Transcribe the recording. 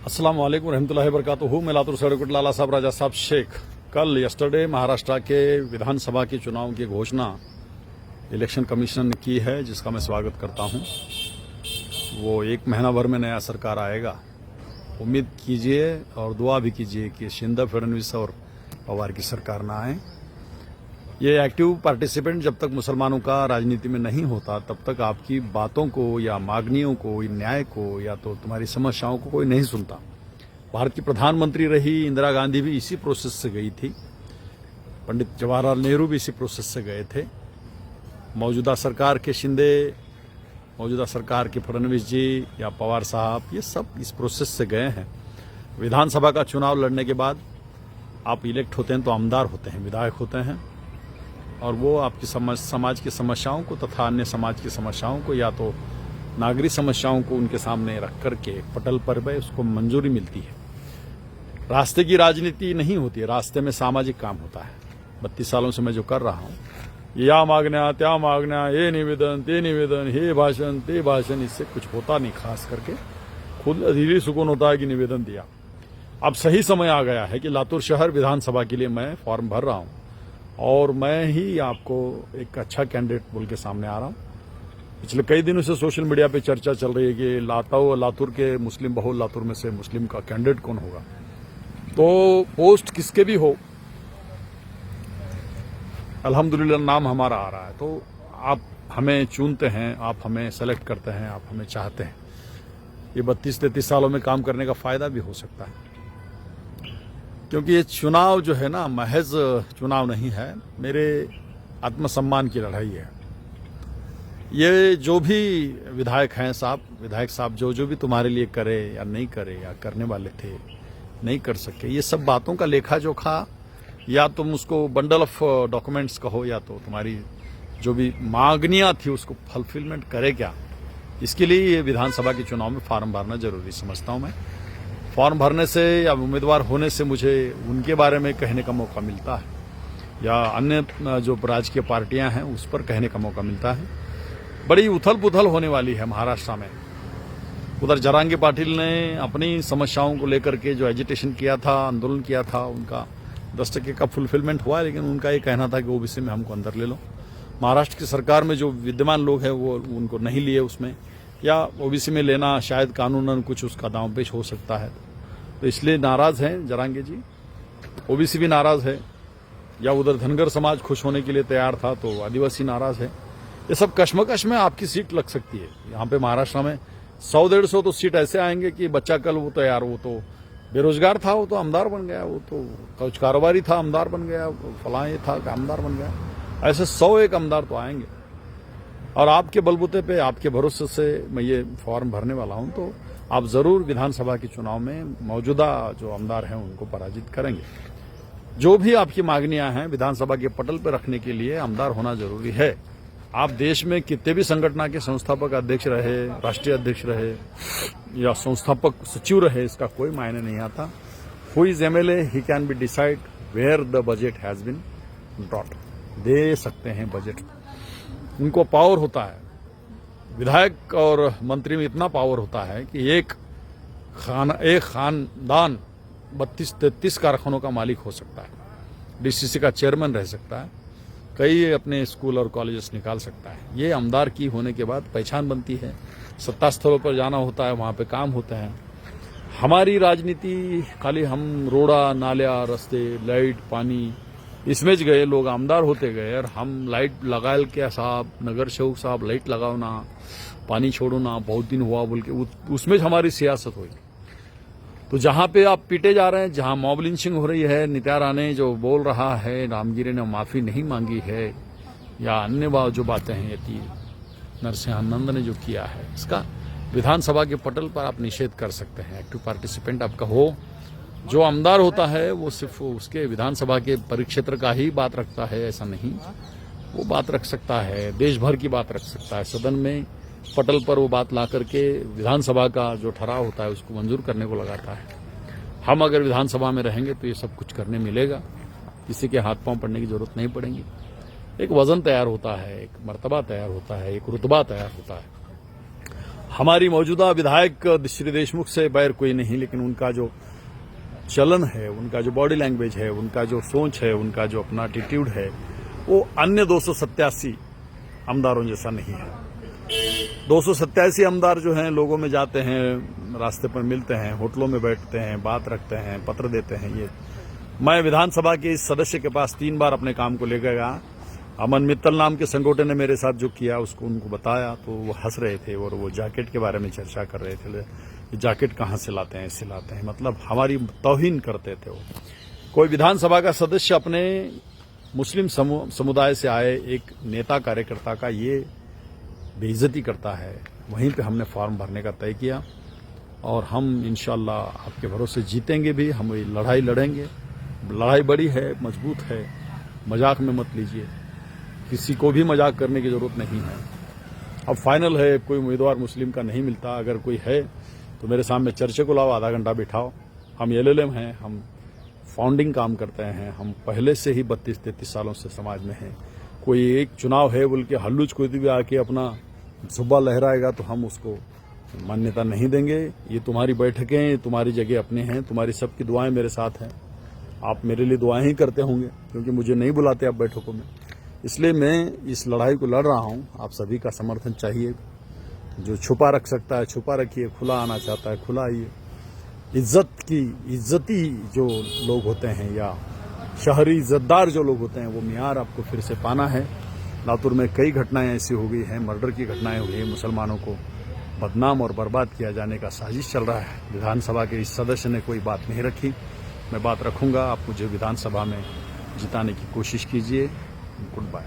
अस्सलाम वालेकुम रहमतुल्लाहि वबरकातुहू। मैं लातूर सड़कोट लाला साहब राजा साहब शेख। कल यस्टरडे महाराष्ट्र के विधानसभा के चुनाव की घोषणा इलेक्शन कमीशन ने की है, जिसका मैं स्वागत करता हूं। वो 1 महीना भर में नया सरकार आएगा। उम्मीद कीजिए और दुआ भी कीजिए कि शिंदे, फडणवीस और पवार की सरकार ना आए। ये एक्टिव पार्टिसिपेंट जब तक मुसलमानों का राजनीति में नहीं होता, तब तक आपकी बातों को या मांगनियों को, न्याय को या तो तुम्हारी समस्याओं को कोई नहीं सुनता। भारत की प्रधानमंत्री रही इंदिरा गांधी भी इसी प्रोसेस से गई थी। पंडित जवाहरलाल नेहरू भी इसी प्रोसेस से गए थे। मौजूदा सरकार के शिंदे, मौजूदा सरकार के फडणवीस जी या पवार साहब, ये सब इस प्रोसेस से गए हैं। विधानसभा का चुनाव लड़ने के बाद आप इलेक्ट होते हैं तो आमदार होते हैं, विधायक होते हैं, और वो आपकी समाज की समस्याओं को तथा अन्य समाज की समस्याओं को या तो नागरिक समस्याओं को उनके सामने रख करके पटल पर भी उसको मंजूरी मिलती है। रास्ते की राजनीति नहीं होती है, रास्ते में सामाजिक काम होता है। 32 सालों से मैं जो कर रहा हूँ, या मागण्या त्या मागण्या, ये निवेदन ते निवेदन, हे भाषण ते भाषण, इससे कुछ होता नहीं। खास करके खुद अधीरी सुकून होता है कि निवेदन दिया। अब सही समय आ गया है कि लातूर शहर विधानसभा के लिए मैं फॉर्म भर रहा हूँ और मैं ही आपको एक अच्छा कैंडिडेट बोल के सामने आ रहा हूँ। पिछले कई दिनों से सोशल मीडिया पे चर्चा चल रही है कि लातूर के मुस्लिम बहुल लातूर में से मुस्लिम का कैंडिडेट कौन होगा। तो पोस्ट किसके भी हो, अल्हम्दुलिल्लाह नाम हमारा आ रहा है। तो आप हमें चुनते हैं, आप हमें सेलेक्ट करते हैं, आप हमें चाहते हैं। ये 32-33 सालों में काम करने का फायदा भी हो सकता है, क्योंकि ये चुनाव जो है ना, महज चुनाव नहीं है, मेरे आत्मसम्मान की लड़ाई है। ये जो भी विधायक साहब जो भी तुम्हारे लिए करे या नहीं करे, या करने वाले थे नहीं कर सके, ये सब बातों का लेखा जोखा, या तुम उसको बंडल ऑफ डॉक्यूमेंट्स कहो, या तो तुम्हारी जो भी मांगनियां थी उसको फुलफिलमेंट करे क्या, इसके लिए ये विधानसभा के चुनाव में फॉर्म भरना जरूरी समझता हूं मैं। फॉर्म भरने से या उम्मीदवार होने से मुझे उनके बारे में कहने का मौका मिलता है, या अन्य जो राजकीय पार्टियां हैं उस पर कहने का मौका मिलता है। बड़ी उथल पुथल होने वाली है महाराष्ट्र में। उधर जरांगे पाटिल ने अपनी समस्याओं को लेकर के जो एजिटेशन किया था, आंदोलन किया था, उनका 10% का फुलफिलमेंट हुआ है, लेकिन उनका ये कहना था कि ओबीसी में हमको अंदर ले लो। महाराष्ट्र की सरकार में जो विद्यमान लोग हैं वो उनको नहीं लिए उसमें, या ओबीसी में लेना शायद कानूनन कुछ उसका दांवपेच हो सकता है, तो इसलिए नाराज हैं जरांगे जी। ओबीसी भी नाराज है, या उधर धनगर समाज खुश होने के लिए तैयार था तो आदिवासी नाराज है। ये सब कश्मकश में आपकी सीट लग सकती है। यहाँ पे महाराष्ट्र में 100-150 तो सीट ऐसे आएंगे कि बच्चा कल वो तो यार वो तो बेरोजगार था, वो तो आमदार बन गया, वो तो कुछ कारोबारी था आमदार बन गया, फलां ये था आमदार बन गया। ऐसे 101 आमदार तो आएंगे, और आपके बलबूते पे, आपके भरोसे से मैं ये फॉर्म भरने वाला हूं। तो आप जरूर विधानसभा के चुनाव में मौजूदा जो आमदार हैं उनको पराजित करेंगे। जो भी आपकी मांगनियां हैं विधानसभा के पटल पर रखने के लिए आमदार होना जरूरी है। आप देश में कितने भी संगठन के संस्थापक अध्यक्ष रहे, राष्ट्रीय अध्यक्ष रहे, या संस्थापक सचिव रहे, इसका कोई मायने नहीं आता। Who is MLA, he can be decide where the budget has been drawn. दे सकते हैं बजट, उनको पावर होता है। विधायक और मंत्री में इतना पावर होता है कि एक खानदान 32-33 कारखानों का मालिक हो सकता है, डीसीसी का चेयरमैन रह सकता है, कई अपने स्कूल और कॉलेजेस निकाल सकता है। ये आमदार की होने के बाद पहचान बनती है। सत्ता स्थलों पर जाना होता है, वहां पे काम होते हैं। हमारी राजनीति खाली हम रोड़ा, नालिया, रास्ते, लाइट, पानी, इसमें गए लोग आमदार होते गए, और हम लाइट लगाए क्या साहब, नगर सेवक साहब लाइट लगाओ ना, पानी छोड़ो ना, बहुत दिन हुआ बोल के उसमें हमारी सियासत हुई। तो जहां पे आप पीटे जा रहे हैं, जहां मॉब लिंचिंग हो रही है, नित्या राणे जो बोल रहा है रामगिरी ने माफी नहीं मांगी है, या अन्य जो बातें हैं, यति नरसिंहानंद ने जो किया है, इसका विधानसभा के पटल पर आप निषेध कर सकते हैं। एक्टिव पार्टिसिपेंट आपका हो। जो आमदार होता है वो सिर्फ उसके विधानसभा के परिक्षेत्र का ही बात रखता है, ऐसा नहीं। वो बात रख सकता है, देश भर की बात रख सकता है। सदन में पटल पर वो बात ला करके विधानसभा का जो ठहराव होता है उसको मंजूर करने को लगाता है। हम अगर विधानसभा में रहेंगे तो ये सब कुछ करने मिलेगा, किसी के हाथ पांव पड़ने की जरूरत नहीं पड़ेगी। एक वजन तैयार होता है, एक मर्तबा तैयार होता है, एक रुतबा तैयार होता है। हमारी मौजूदा विधायक श्री देशमुख से बैर कोई नहीं, लेकिन उनका जो चलन है, उनका जो बॉडी लैंग्वेज है, उनका जो सोच है, उनका जो अपना एटीट्यूड है, वो अन्य 287 आमदारों जैसा नहीं है। 287 आमदार जो हैं लोगों में जाते हैं, रास्ते पर मिलते हैं, होटलों में बैठते हैं, बात रखते हैं, पत्र देते हैं। ये मैं विधानसभा के इस सदस्य के पास 3 बार अपने काम को लेकर गया। अमन मित्तल नाम के संगठन ने मेरे साथ जो किया उसको उनको बताया तो वो हंस रहे थे और वो जैकेट के बारे में चर्चा कर रहे थे। ये जैकेट कहाँ से लाते हैं, इससे लाते हैं, मतलब हमारी तौहीन करते थे वो। कोई विधानसभा का सदस्य अपने मुस्लिम समुदाय से आए एक नेता कार्यकर्ता का ये बेइज्जती करता है, वहीं पे हमने फॉर्म भरने का तय किया और हम इंशाअल्लाह आपके भरोसे जीतेंगे भी। हम ये लड़ाई लड़ेंगे। लड़ाई बड़ी है, मजबूत है, मजाक में मत लीजिए, किसी को भी मजाक करने की जरूरत नहीं है। अब फाइनल है, कोई उम्मीदवार मुस्लिम का नहीं मिलता, अगर कोई है तो मेरे सामने चर्चे को लाओ, आधा घंटा बिठाओ। हम LLM हैं, हम फाउंडिंग काम करते हैं, हम पहले से ही 32-33 सालों से समाज में हैं। कोई एक चुनाव है बोल के हल्लुच कोई भी आके अपना जुब्बा लहराएगा तो हम उसको मान्यता नहीं देंगे। ये तुम्हारी बैठकें, तुम्हारी जगह अपने हैं, तुम्हारी सबकी दुआएं मेरे साथ हैं। आप मेरे लिए दुआएं ही करते होंगे क्योंकि मुझे नहीं बुलाते आप बैठकों में, इसलिए मैं इस लड़ाई को लड़ रहा हूं। आप सभी का समर्थन चाहिए। जो छुपा रख सकता है छुपा रखिए, खुला आना चाहता है खुला आइए। इज्जती जो लोग होते हैं या शहरी इज्जतदार जो लोग होते हैं वो मियार आपको फिर से पाना है। लातूर में कई घटनाएं ऐसी हो गई हैं, मर्डर की घटनाएं हो गई हैं, मुसलमानों को बदनाम और बर्बाद किया जाने का साजिश चल रहा है। विधानसभा के इस सदस्य ने कोई बात नहीं रखी, मैं बात रखूंगा। आप मुझे विधानसभा में जिताने की कोशिश कीजिए। Good bye.